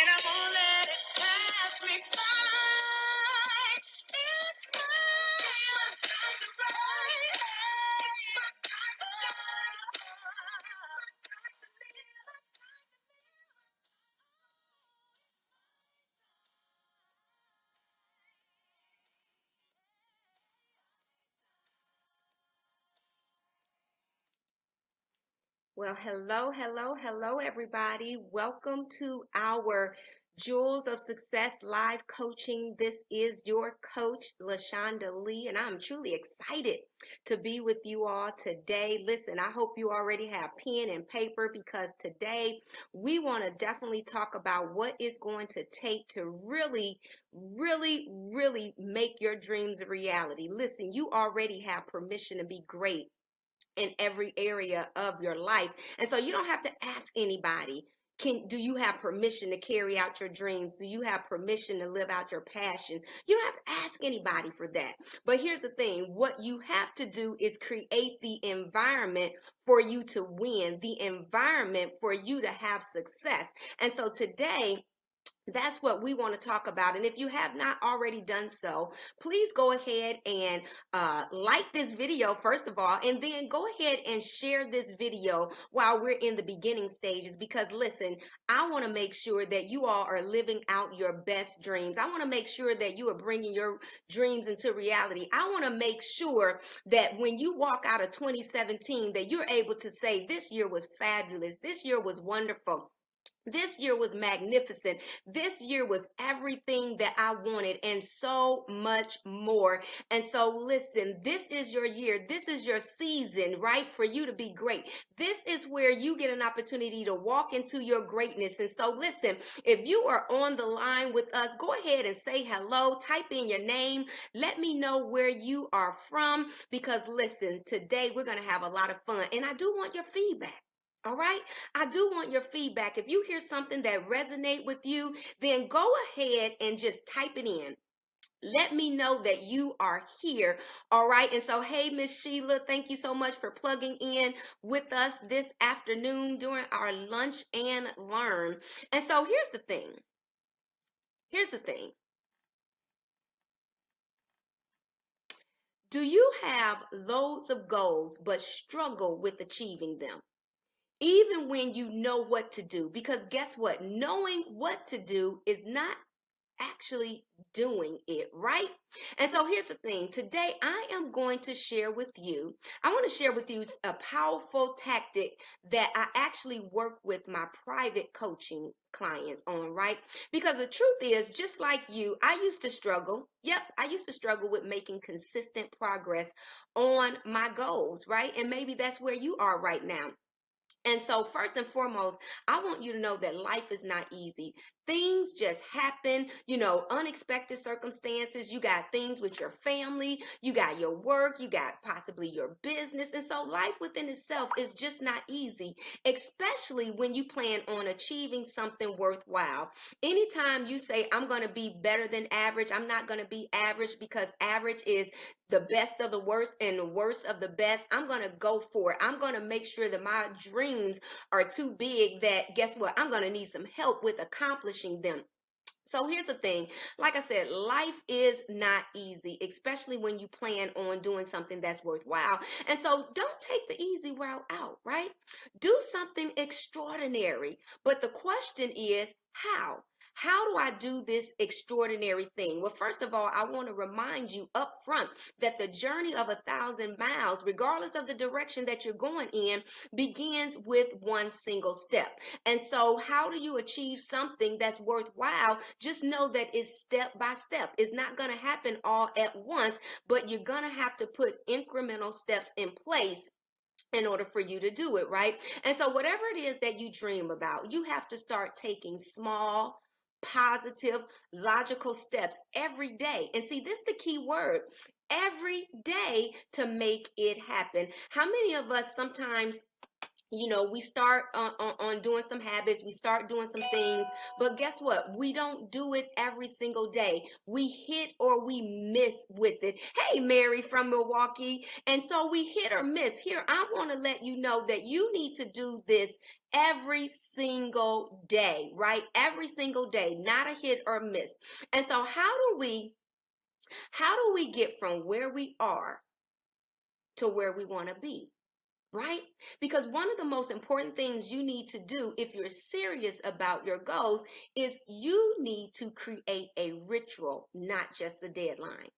and I won't let it pass me by. It's my time to rise. It's my time to shine. Time to live. Well, hello, everybody. Welcome to our Jewels of Success live coaching. This is your coach, LaShonda Lee, and I'm truly excited to be with you all today. Listen, I hope you already have pen and paper because today we want to definitely talk about what it's going to take to really make your dreams a reality. Listen, you already have permission to be great in every area of your life. And so you don't have to ask anybody, do you have permission to carry out your dreams? Do you have permission to live out your passion? You don't have to ask anybody for that. But here's the thing, what you have to do is create the environment for you to win, the environment for you to have success. And so today, that's what we want to talk about. And if you have not already done so, please go ahead and like this video, first of all, and then go ahead and share this video while we're in the beginning stages. Because listen, I want to make sure that you all are living out your best dreams. I want to make sure that you are bringing your dreams into reality. I want to make sure that when you walk out of 2017, that you're able to say, this year was fabulous. This year was wonderful. This year was magnificent. This year was everything that I wanted and so much more. And so listen, this is your year. This is your season, right? For you to be great. This is where you get an opportunity to walk into your greatness. And so listen, if you are on the line with us, go ahead and say hello. Type in your name. Let me know where you are from because listen, today we're going to have a lot of fun and I do want your feedback. All right. I do want your feedback. If you hear something that resonate with you, then go ahead and just type it in. Let me know that you are here. All right. And so, hey, Miss Sheila, thank you so much for plugging in with us this afternoon during our lunch and learn. And so here's the thing. Here's the thing. Do you have loads of goals but struggle with achieving them? Even when you know what to do, because guess what? Knowing what to do is not actually doing it, right? And so here's the thing. Today I am going to share with you, I want to share with you a powerful tactic that I actually work with my private coaching clients on, right? Because the truth is, just like you, I used to struggle. Yep, I used to struggle with making consistent progress on my goals, right? And maybe that's where you are right now. And so, first and foremost, I want you to know that life is not easy. Things just happen, unexpected circumstances. You got things with your family, you got your work, you got possibly your business. And so, life within itself is just not easy, especially when you plan on achieving something worthwhile. Anytime you say, I'm going to be better than average, I'm not going to be average because average is the best of the worst and the worst of the best. I'm going to go for it. I'm going to make sure that my dreams are too big that guess what? I'm going to need some help with accomplishing them. So here's the thing. Like I said, life is not easy, especially when you plan on doing something that's worthwhile. And so don't take the easy route out, right? Do something extraordinary. But the question is, how? How do I do this extraordinary thing? Well, first of all, I want to remind you up front that the journey of 1,000 miles, regardless of the direction that you're going in, begins with one single step. And so, how do you achieve something that's worthwhile? Just know that it's step by step. It's not going to happen all at once, but you're going to have to put incremental steps in place in order for you to do it, right? And so, whatever it is that you dream about, you have to start taking small, positive, logical steps every day. And see, this is the key word. Every day to make it happen. How many of us sometimes we start on doing some habits, we start doing some things, but guess what? We don't do it every single day. We hit or we miss with it. Hey, Mary from Milwaukee. And so we hit or miss. Here, I want to let you know that you need to do this every single day, right? Every single day, not a hit or miss. And so how do we get from where we are to where we want to be? Right? Because one of the most important things you need to do if you're serious about your goals is you need to create a ritual, not just a deadline.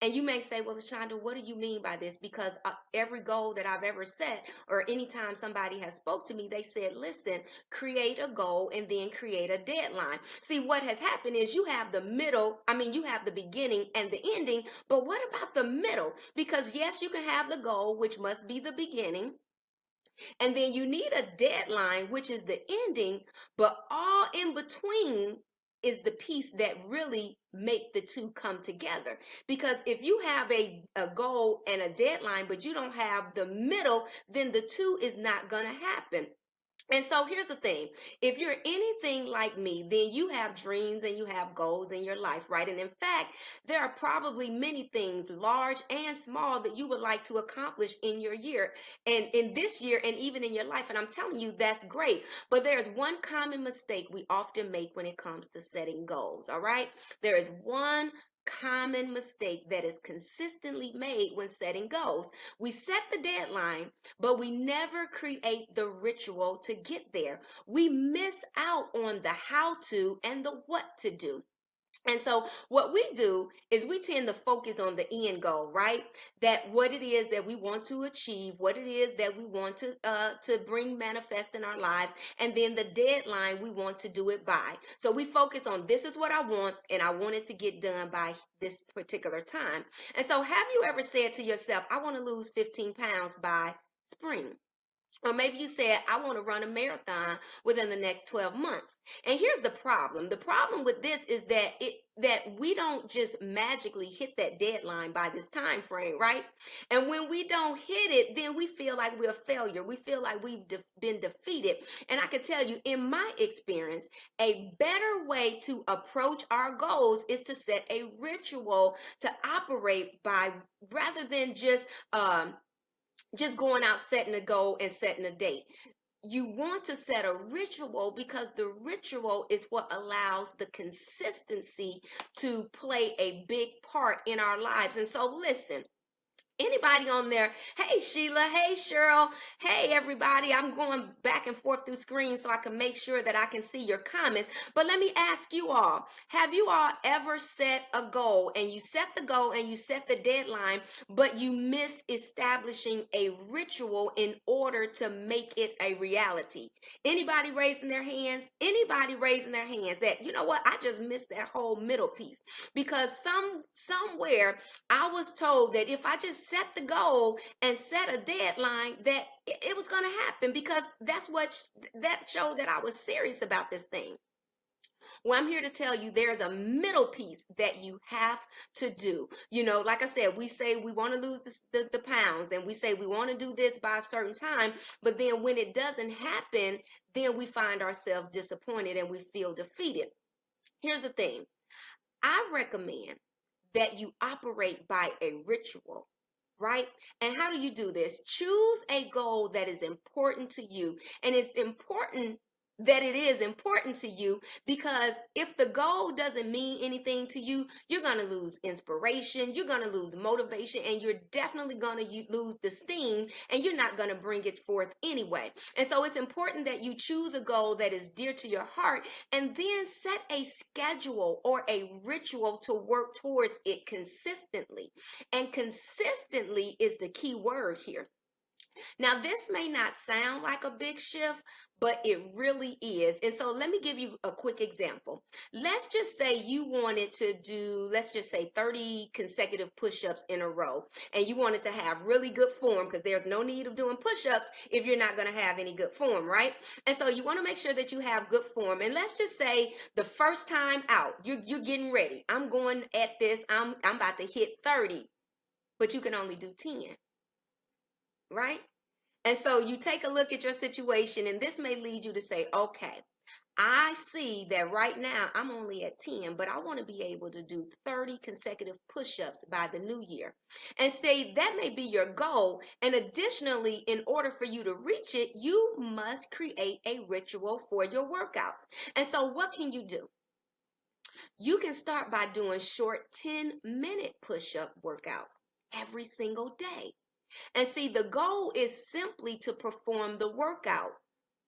And you may say, well, LaShonda, what do you mean by this? Because every goal that I've ever set, or anytime somebody has spoke to me, they said, listen, create a goal and then create a deadline. See, what has happened is you have the middle, you have the beginning and the ending, but what about the middle? Because yes, you can have the goal, which must be the beginning, and then you need a deadline, which is the ending, but all in between is the piece that really make the two come together. Because if you have a goal and a deadline, but you don't have the middle, then the two is not going to happen. And so here's the thing. If you're anything like me, then you have dreams and you have goals in your life, right? And in fact, there are probably many things, large and small, that you would like to accomplish in your year and in this year and even in your life. And I'm telling you, that's great. But there's one common mistake we often make when it comes to setting goals, all right? There is one common mistake that is consistently made when setting goals. We set the deadline, but we never create the ritual to get there. We miss out on the how to and the what to do. And so what we do is we tend to focus on the end goal, right? That what it is that we want to achieve, what it is that we want to bring manifest in our lives, and then the deadline we want to do it by. So we focus on this is what I want, and I want it to get done by this particular time. And so have you ever said to yourself, I want to lose 15 pounds by spring? Or maybe you said, I want to run a marathon within the next 12 months. And here's the problem. The problem with this is that we don't just magically hit that deadline by this time frame, right? And when we don't hit it, then we feel like we're a failure. We feel like we've been defeated. And I can tell you, in my experience, a better way to approach our goals is to set a ritual to operate by, rather than just going out setting a goal and setting a date. You want to set a ritual because the ritual is what allows the consistency to play a big part in our lives. And so listen, anybody on there? Hey, Sheila. Hey, Cheryl. Hey, everybody. I'm going back and forth through screens so I can make sure that I can see your comments. But let me ask you all, have you all ever set a goal and you set the goal and you set the deadline, but you missed establishing a ritual in order to make it a reality? Anybody raising their hands? Anybody raising their hands that, you know what, I just missed that whole middle piece because somewhere I was told that if I just set the goal and set a deadline, that it was going to happen because that showed that I was serious about this thing. Well, I'm here to tell you there's a middle piece that you have to do. Like I said, we say we want to lose the pounds and we say we want to do this by a certain time, but then when it doesn't happen, then we find ourselves disappointed and we feel defeated. Here's the thing. I recommend that you operate by a ritual, right? And how do you do this? Choose a goal that is important to you. And it's important that it is important to you because if the goal doesn't mean anything to you, you're going to lose inspiration, you're going to lose motivation, and you're definitely going to lose the steam, and you're not going to bring it forth anyway. And so it's important that you choose a goal that is dear to your heart and then set a schedule or a ritual to work towards it consistently. And consistently is the key word here. Now, this may not sound like a big shift, but it really is. And so let me give you a quick example. Let's just say you wanted to do, let's just say 30 consecutive push-ups in a row, and you wanted to have really good form because there's no need of doing push-ups if you're not going to have any good form, right? And so you want to make sure that you have good form. And let's just say the first time out, you're getting ready. I'm going at this. I'm about to hit 30, but you can only do 10, right? And so you take a look at your situation, and this may lead you to say, okay, I see that right now I'm only at 10, but I want to be able to do 30 consecutive push ups by the new year. And say that may be your goal. And additionally, in order for you to reach it, you must create a ritual for your workouts. And so, what can you do? You can start by doing short 10-minute push up workouts every single day. And see, the goal is simply to perform the workout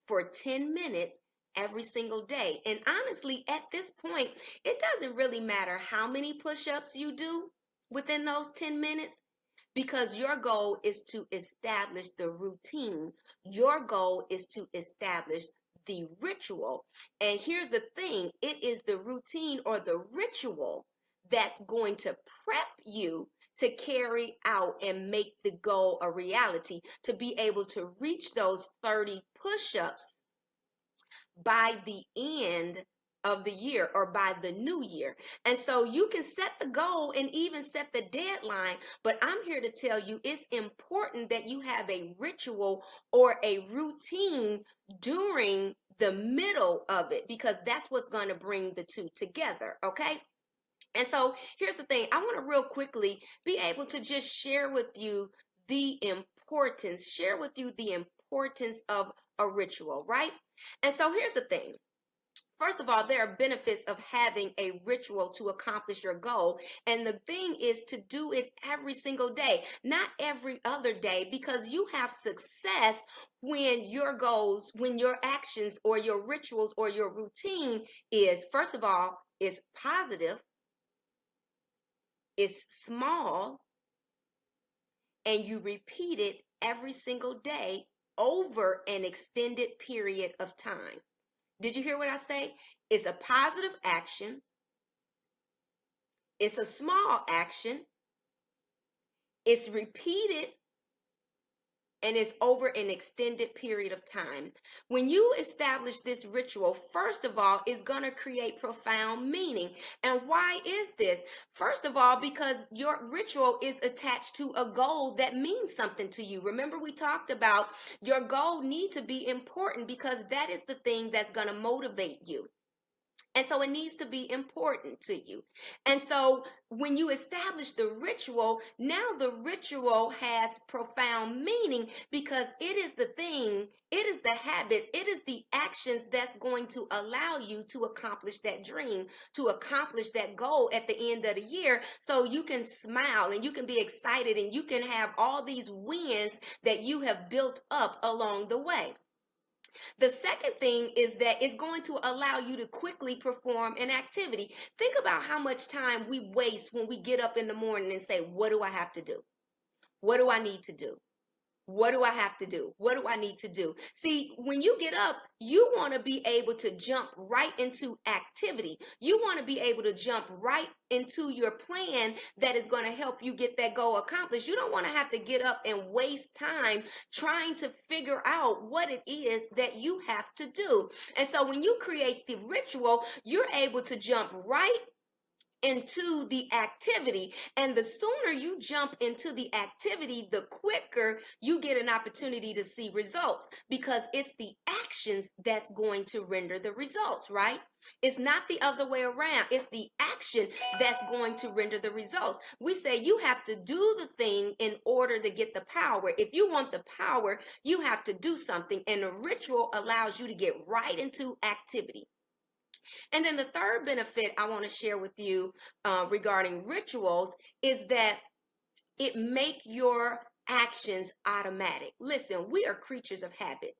for 10 minutes every single day. And honestly, at this point, it doesn't really matter how many push ups you do within those 10 minutes because your goal is to establish the routine. Your goal is to establish the ritual. And here's the thing, it is the routine or the ritual that's going to prep you to carry out and make the goal a reality, to be able to reach those 30 push ups by the end of the year or by the new year. And so you can set the goal and even set the deadline, but I'm here to tell you it's important that you have a ritual or a routine during the middle of it because that's what's going to bring the two together, okay? And so here's the thing, I want to real quickly be able to just share with you the importance of a ritual, right? And so here's the thing. First of all, there are benefits of having a ritual to accomplish your goal. And the thing is to do it every single day, not every other day, because you have success when your goals, when your actions or your rituals or your routine is, first of all, is positive, it's small, and you repeat it every single day over an extended period of time. Did you hear what I say? It's a positive action. It's a small action. It's repeated and it's over an extended period of time. When you establish this ritual, first of all, it's going to create profound meaning. And why is this? First of all, because your ritual is attached to a goal that means something to you. Remember, we talked about your goal need to be important because that is the thing that's going to motivate you. And so it needs to be important to you. And so when you establish the ritual, now the ritual has profound meaning because it is the thing, it is the habits, it is the actions that's going to allow you to accomplish that dream, to accomplish that goal at the end of the year. So you can smile and you can be excited and you can have all these wins that you have built up along the way. The second thing is that it's going to allow you to quickly perform an activity. Think about how much time we waste when we get up in the morning and say, what do I have to do? What do I need to do? What do I have to do? What do I need to do? See, when you get up, you want to be able to jump right into activity. You want to be able to jump right into your plan that is going to help you get that goal accomplished. You don't want to have to get up and waste time trying to figure out what it is that you have to do. And so when you create the ritual, you're able to jump right into the activity. And the sooner you jump into the activity, the quicker you get an opportunity to see results because it's the actions that's going to render the results, right? It's not the other way around. It's the action that's going to render the results. We say you have to do the thing in order to get the power. If you want the power, you have to do something. And the ritual allows you to get right into activity. And then the third benefit I want to share with you regarding rituals is that it make your actions automatic. Listen, we are creatures of habit.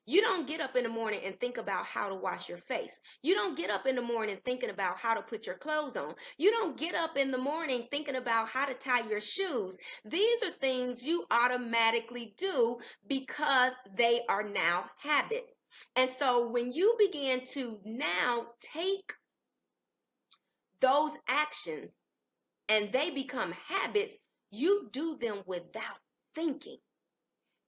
You don't get up in the morning and think about how to wash your face. You don't get up in the morning thinking about how to put your clothes on. You don't get up in the morning thinking about how to tie your shoes. These are things you automatically do because they are now habits. And so when you begin to now take those actions and they become habits, you do them without thinking.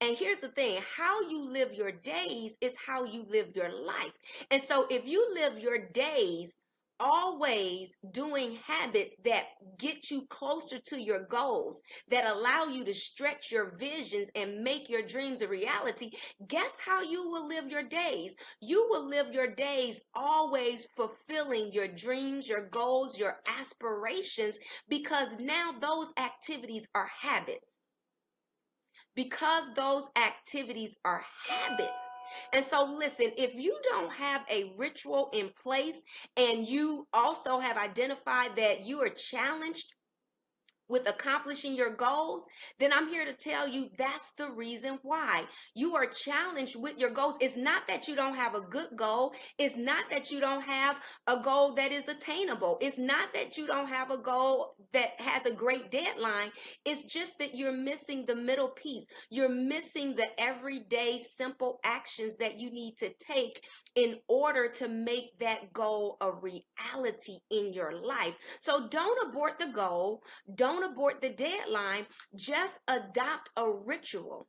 And here's the thing, how you live your days is how you live your life. And so if you live your days always doing habits that get you closer to your goals, that allow you to stretch your visions and make your dreams a reality, guess how you will live your days? You will live your days always fulfilling your dreams, your goals, your aspirations, because now those activities are habits. Because those activities are habits. And so, listen, if you don't have a ritual in place and you also have identified that you are challenged with accomplishing your goals, then I'm here to tell you that's the reason why you are challenged with your goals. It's not that you don't have a good goal. It's not that you don't have a goal that is attainable. It's not that you don't have a goal that has a great deadline. It's just that you're missing the middle piece. You're missing the everyday simple actions that you need to take in order to make that goal a reality in your life. So don't abort the goal. Don't abort the deadline. Just adopt a ritual.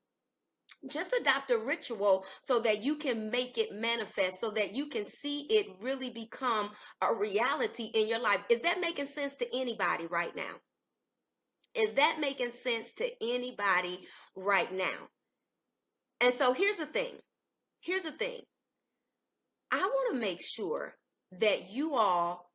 Just adopt a ritual so that you can make it manifest, so that you can see it really become a reality in your life. Is that making sense to anybody right now? Is that making sense to anybody right now? And so here's the thing. Here's the thing. I want to make sure that you all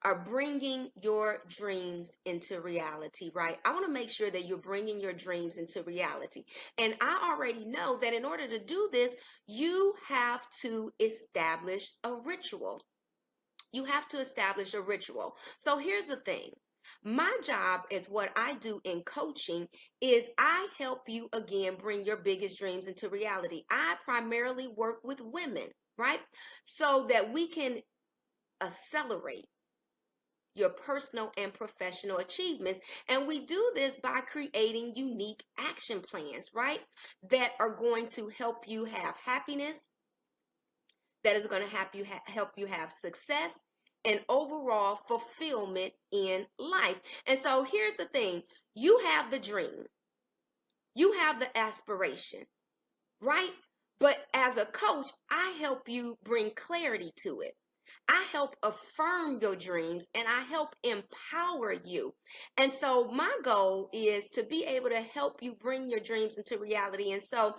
are bringing your dreams into reality, right? I want to make sure that you're bringing your dreams into reality. And I already know that in order to do this, you have to establish a ritual. You have to establish a ritual. So here's the thing. My job is what I do in coaching is I help you again bring your biggest dreams into reality. I primarily work with women, right? So that we can accelerate your personal and professional achievements. And we do this by creating unique action plans, right? That are going to help you have happiness, that is going to help you have success and overall fulfillment in life. And so here's the thing. You have the dream. You have the aspiration, right? But as a coach, I help you bring clarity to it. I help affirm your dreams and I help empower you. And so my goal is to be able to help you bring your dreams into reality. And so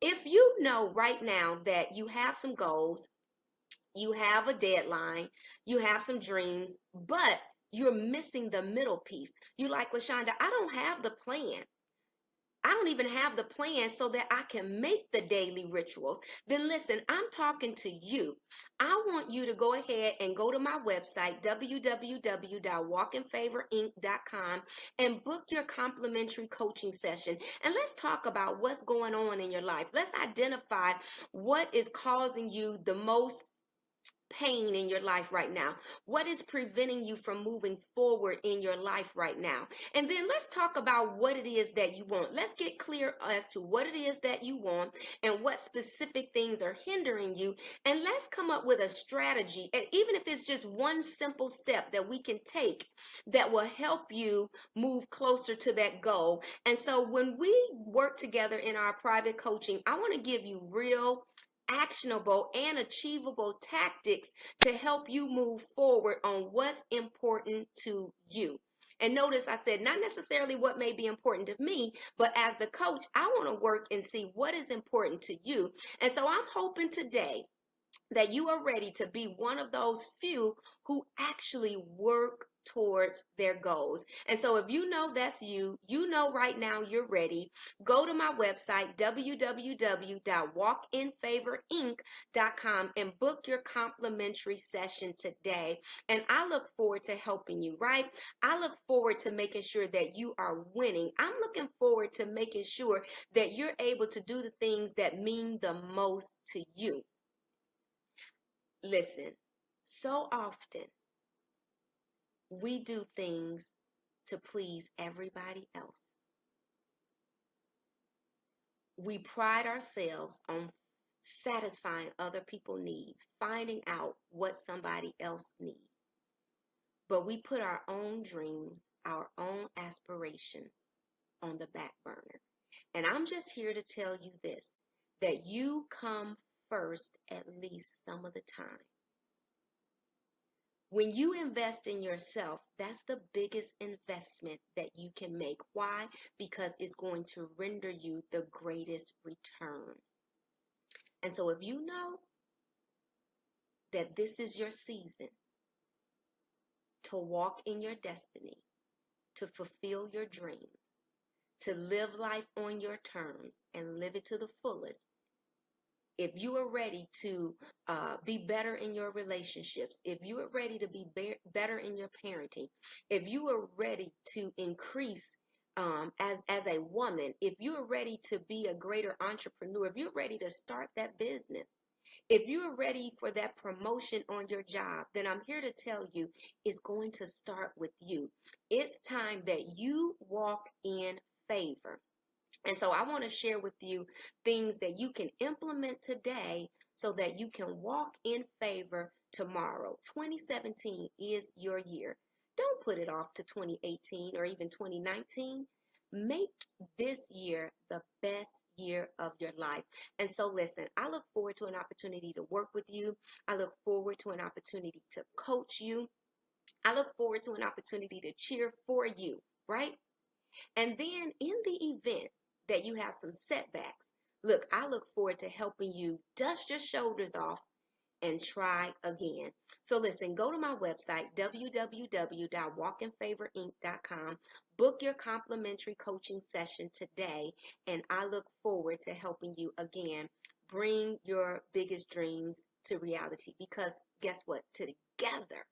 if you know right now that you have some goals, you have a deadline, you have some dreams, but you're missing the middle piece. You like, LaShonda, I don't have the plan. I don't even have the plan so that I can make the daily rituals. Then listen, I'm talking to you. I want you to go ahead and go to my website, www.walkinfavorinc.com, and book your complimentary coaching session. And let's talk about what's going on in your life. Let's identify what is causing you the most pain in your life right now? What is preventing you from moving forward in your life right now? And then let's talk about what it is that you want. Let's get clear as to what it is that you want and what specific things are hindering you. And let's come up with a strategy, and even if it's just one simple step that we can take that will help you move closer to that goal. And so when we work together in our private coaching, I want to give you real actionable and achievable tactics to help you move forward on what's important to you. And notice I said not necessarily what may be important to me, but as the coach, I want to work and see what is important to you. And so I'm hoping today that you are ready to be one of those few who actually work towards their goals. And so if you know that's you, you know right now you're ready, go to my website, www.walkinfavorinc.com, and book your complimentary session today. And I look forward to helping you, right? I look forward to making sure that you are winning. I'm looking forward to making sure that you're able to do the things that mean the most to you. Listen, so often we do things to please everybody else. We pride ourselves on satisfying other people's needs, finding out what somebody else needs. But we put our own dreams, our own aspirations on the back burner. And I'm just here to tell you this, that you come first at least some of the time. When you invest in yourself, that's the biggest investment that you can make. Why? Because it's going to render you the greatest return. And so if you know that this is your season to walk in your destiny, to fulfill your dreams, to live life on your terms and live it to the fullest, if you are ready to be better in your relationships, if you are ready to be better in your parenting, if you are ready to increase as a woman, if you are ready to be a greater entrepreneur, if you're ready to start that business, if you're ready for that promotion on your job, then I'm here to tell you it's going to start with you. It's time that you walk in favor. And so I want to share with you things that you can implement today so that you can walk in favor tomorrow. 2017 is your year. Don't put it off to 2018 or even 2019. Make this year the best year of your life. And so listen, I look forward to an opportunity to work with you. I look forward to an opportunity to coach you. I look forward to an opportunity to cheer for you, right? And then in the event that you have some setbacks, look, I look forward to helping you dust your shoulders off and try again. So listen, go to my website, www.walkinfavorinc.com, book your complimentary coaching session today, and I look forward to helping you again bring your biggest dreams to reality, because guess what? Together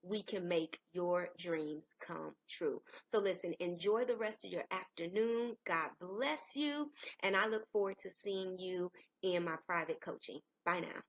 we can make your dreams come true. So listen, enjoy the rest of your afternoon. God bless you. And I look forward to seeing you in my private coaching. Bye now.